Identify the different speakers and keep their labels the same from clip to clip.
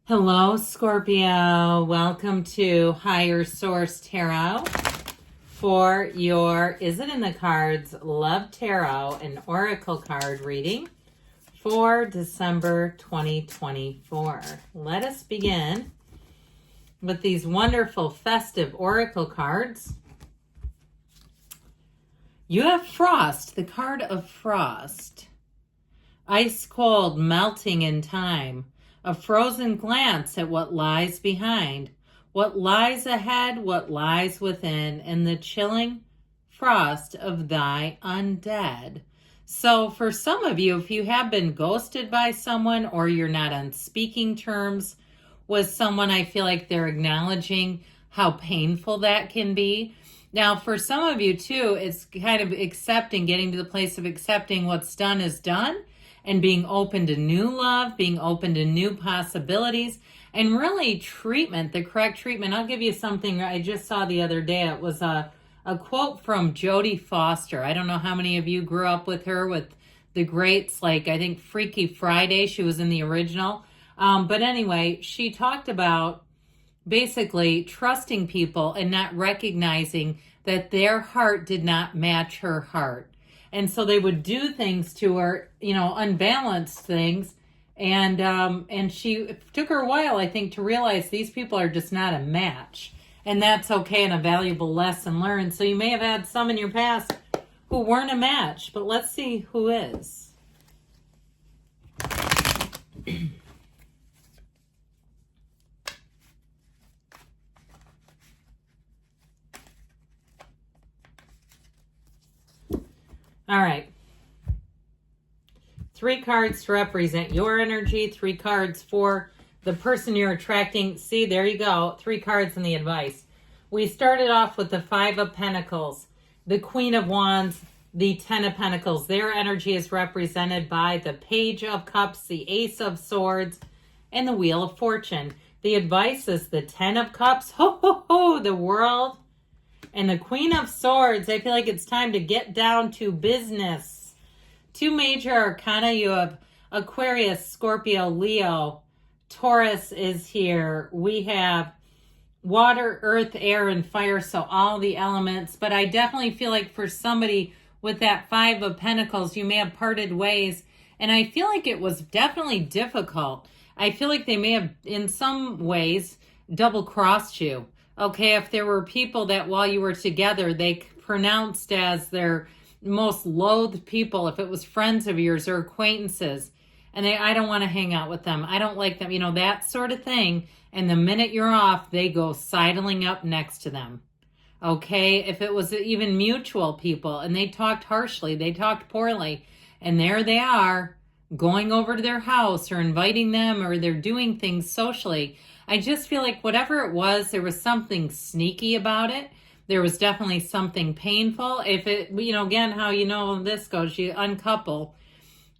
Speaker 1: Hello, Scorpio. Welcome to Higher Source Tarot for your Is It in the Cards Love Tarot, an Oracle card reading for December 2024. Let us begin with these wonderful festive Oracle cards. You have Frost, the card of Frost. Ice cold, melting in time. A frozen glance at what lies behind, what lies ahead, what lies within, and the chilling frost of thy undead. So for some of you, if you have been ghosted by someone or you're not on speaking terms with someone, I feel like they're acknowledging how painful that can be. Now, for some of you too, it's kind of accepting, getting to the place of accepting what's done is done, and being open to new love, being open to new possibilities, and really treatment, the correct treatment. I'll give you something I just saw the other day. It was a quote from Jodie Foster. I don't know how many of you grew up with her, with the greats, like I think Freaky Friday. She was in the original. But anyway, she talked about basically trusting people and not recognizing that their heart did not match her heart. And so they would do things to her, unbalanced things. And she took her a while, I think, to realize these people are just not a match. And that's okay, and a valuable lesson learned. So you may have had some in your past who weren't a match, but let's see who is. All right. 3 cards to represent your energy, 3 cards for the person you're attracting. See, there you go. 3 cards in the advice. We started off with the 5 of Pentacles, the Queen of Wands, the 10 of Pentacles. Their energy is represented by the Page of Cups, the Ace of Swords, and the Wheel of Fortune. The advice is the 10 of Cups, ho, ho, ho, the World, and the Queen of Swords. I feel like it's time to get down to business. 2 major arcana. You have Aquarius, Scorpio, Leo. Taurus is here. We have water, earth, air, and fire. So all the elements. But I definitely feel like for somebody with that 5 of Pentacles, you may have parted ways. And I feel like it was definitely difficult. I feel like they may have, in some ways, double-crossed you. Okay, if there were people that while you were together, they pronounced as their most loathed people, if it was friends of yours or acquaintances, and I don't want to hang out with them, I don't like them, that sort of thing. And the minute you're off, they go sidling up next to them. Okay, if it was even mutual people and they talked harshly, they talked poorly, and there they are going over to their house or inviting them, or they're doing things socially. I just feel like whatever it was, there was something sneaky about it. There was definitely something painful. If it, again, how this goes, you uncouple,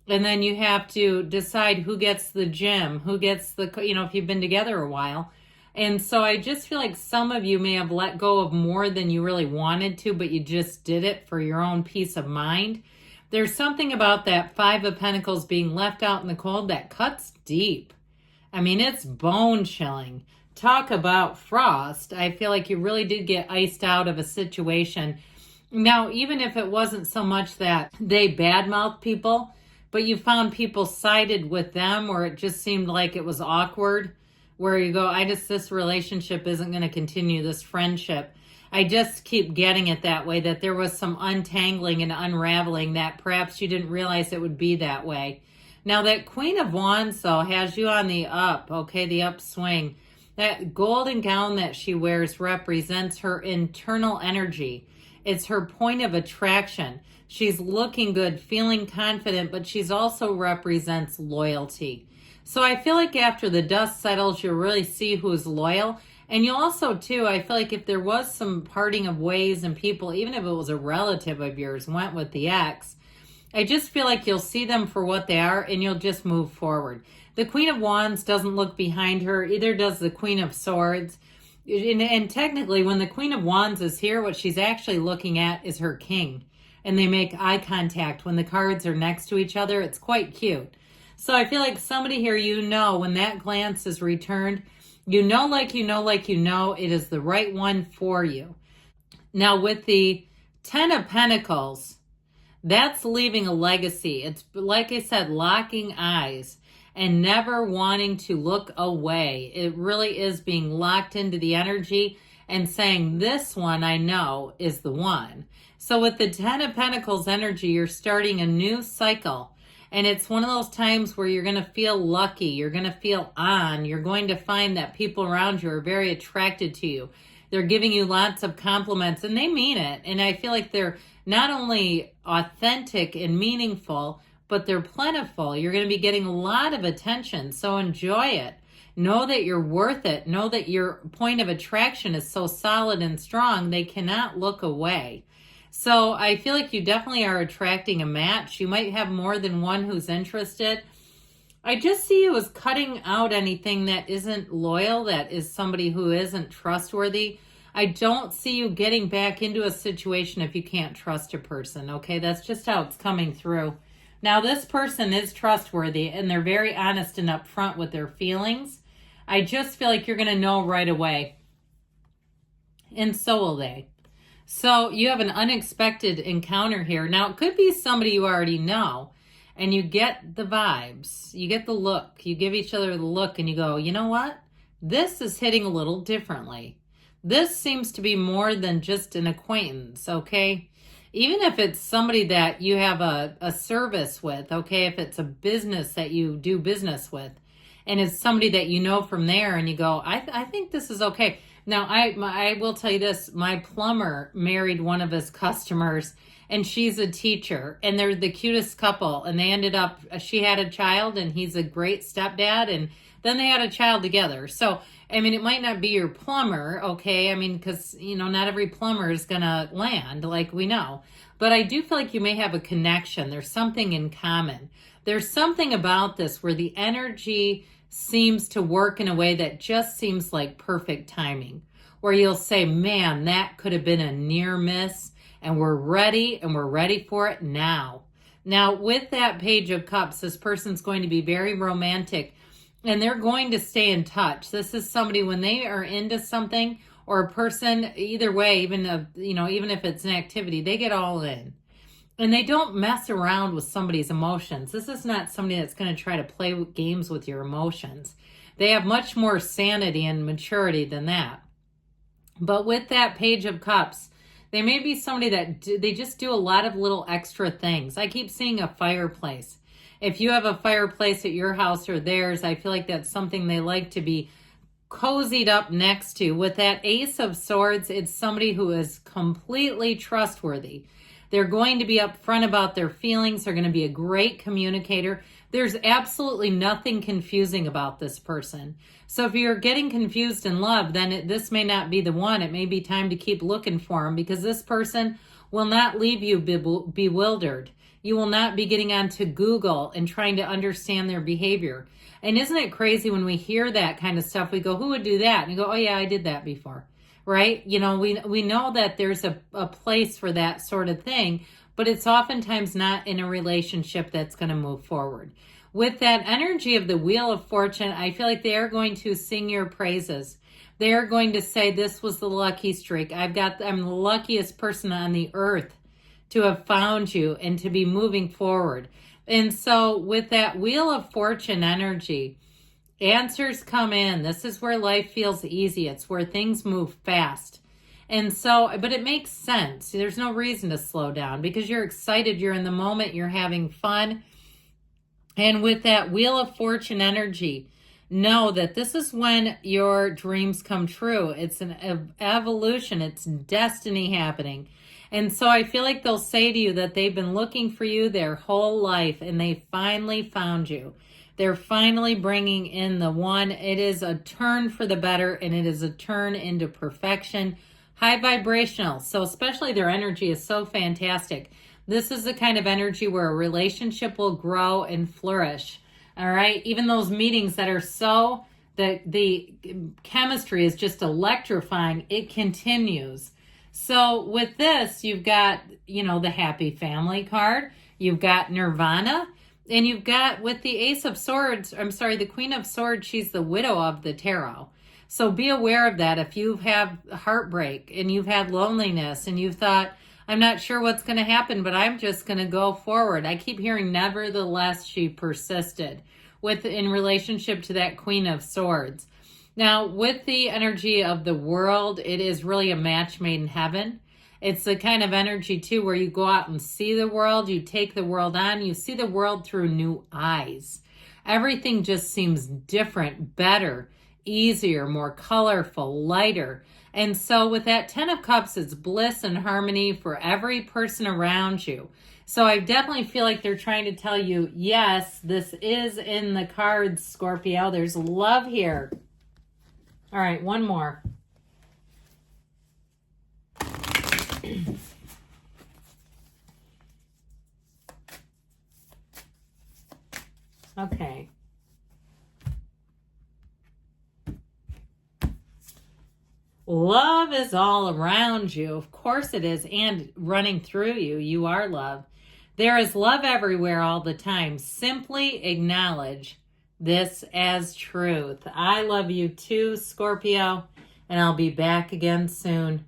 Speaker 1: and then you have to decide who gets the gym, who gets the, if you've been together a while. And so I just feel like some of you may have let go of more than you really wanted to, but you just did it for your own peace of mind. There's something about that 5 of Pentacles being left out in the cold that cuts deep. I mean, it's bone chilling. Talk about frost. I feel like you really did get iced out of a situation. Now, even if it wasn't so much that they badmouthed people, but you found people sided with them, or it just seemed like it was awkward, where you go, this relationship isn't going to continue, this friendship. I just keep getting it that way, that there was some untangling and unraveling that perhaps you didn't realize it would be that way. Now, that Queen of Wands, though, has you on the up, okay, the upswing. That golden gown that she wears represents her internal energy. It's her point of attraction. She's looking good, feeling confident, but she's also represents loyalty. So I feel like after the dust settles, you'll really see who's loyal. And you'll also, too, I feel like if there was some parting of ways and people, even if it was a relative of yours, went with the ex, I just feel like you'll see them for what they are and you'll just move forward. The Queen of Wands doesn't look behind her, either does the Queen of Swords. And technically, when the Queen of Wands is here, what she's actually looking at is her king. And they make eye contact when the cards are next to each other. It's quite cute. So I feel like somebody here, you know, when that glance is returned, you know, like you know, like you know, it is the right one for you. Now with the 10 of Pentacles, that's leaving a legacy. It's, like I said, locking eyes and never wanting to look away. It really is being locked into the energy and saying, this one I know is the one. So with the 10 of Pentacles energy, you're starting a new cycle. And it's one of those times where you're going to feel lucky. You're going to feel on. You're going to find that people around you are very attracted to you. They're giving you lots of compliments, and they mean it. And I feel like they're not only authentic and meaningful, but they're plentiful. You're going to be getting a lot of attention, so enjoy it. Know that you're worth it. Know that your point of attraction is so solid and strong, they cannot look away. So I feel like you definitely are attracting a match. You might have more than one who's interested. I just see you as cutting out anything that isn't loyal, that is somebody who isn't trustworthy. I don't see you getting back into a situation if you can't trust a person, okay? That's just how it's coming through. Now, this person is trustworthy, and they're very honest and upfront with their feelings. I just feel like you're going to know right away, and so will they. So you have an unexpected encounter here. Now, it could be somebody you already know, and you get the vibes. You get the look. You give each other the look, and you go, you know what? This is hitting a little differently. This seems to be more than just an acquaintance, okay? Even if it's somebody that you have a service with, okay? If it's a business that you do business with, and it's somebody that you know from there, and you go, I think this is okay. Now, I will tell you this. My plumber married one of his customers, and she's a teacher, and they're the cutest couple, and they ended up, she had a child, and he's a great stepdad, and then they had a child together. So, I mean, it might not be your plumber, okay? I mean, because, you know, not every plumber is going to land, like we know. But I do feel like you may have a connection. There's something in common. There's something about this where the energy seems to work in a way that just seems like perfect timing, where you'll say, man, that could have been a near miss, and we're ready for it now. Now, with that Page of Cups, this person's going to be very romantic, and they're going to stay in touch. This is somebody, when they are into something, or a person, either way, even if it's an activity, they get all in. And they don't mess around with somebody's emotions. This is not somebody that's going to try to play games with your emotions. They have much more sanity and maturity than that. But with that Page of Cups, they may be somebody that they just do a lot of little extra things. I keep seeing a fireplace. If you have a fireplace at your house or theirs, I feel like that's something they like to be cozied up next to. With that Ace of Swords, it's somebody who is completely trustworthy. They're going to be upfront about their feelings. They're going to be a great communicator. There's absolutely nothing confusing about this person. So if you're getting confused in love, then this may not be the one. It may be time to keep looking for him, because this person will not leave you bewildered. You will not be getting onto Google and trying to understand their behavior. And isn't it crazy when we hear that kind of stuff, we go, who would do that? And you go, oh yeah, I did that before. Right? You know, we know that there's a place for that sort of thing, but it's oftentimes not in a relationship that's going to move forward. With that energy of the Wheel of Fortune, I feel like they are going to sing your praises. They're going to say, this was the lucky streak. I'm the luckiest person on the earth to have found you and to be moving forward. And so with that Wheel of Fortune energy, answers come in. This is where life feels easy. It's where things move fast. And so, but it makes sense. There's no reason to slow down because you're excited. You're in the moment. You're having fun. And with that Wheel of Fortune energy, know that this is when your dreams come true. It's an evolution. It's destiny happening. And so I feel like they'll say to you that they've been looking for you their whole life, and they finally found you. They're finally bringing in the one. It is a turn for the better, and it is a turn into perfection. High vibrational. So especially their energy is so fantastic. This is the kind of energy where a relationship will grow and flourish. All right. Even those meetings that are so, that the chemistry is just electrifying, it continues. So with this, you've got, the happy family card. You've got Nirvana. And you've got with the Ace of Swords, I'm sorry, the Queen of Swords, she's the widow of the tarot. So be aware of that. If you have heartbreak and you've had loneliness and you've thought, I'm not sure what's going to happen, but I'm just going to go forward. I keep hearing nevertheless she persisted in relationship to that Queen of Swords. Now, with the energy of the world, it is really a match made in heaven. It's the kind of energy, too, where you go out and see the world, you take the world on, you see the world through new eyes. Everything just seems different, better, easier, more colorful, lighter. And so with that 10 of Cups, it's bliss and harmony for every person around you. So I definitely feel like they're trying to tell you, yes, this is in the cards, Scorpio. There's love here. All right, one more. Okay. Love is all around you. Of course it is. And running through you. You are love. There is love everywhere all the time. Simply acknowledge this as truth. I love you too, Scorpio. And I'll be back again soon.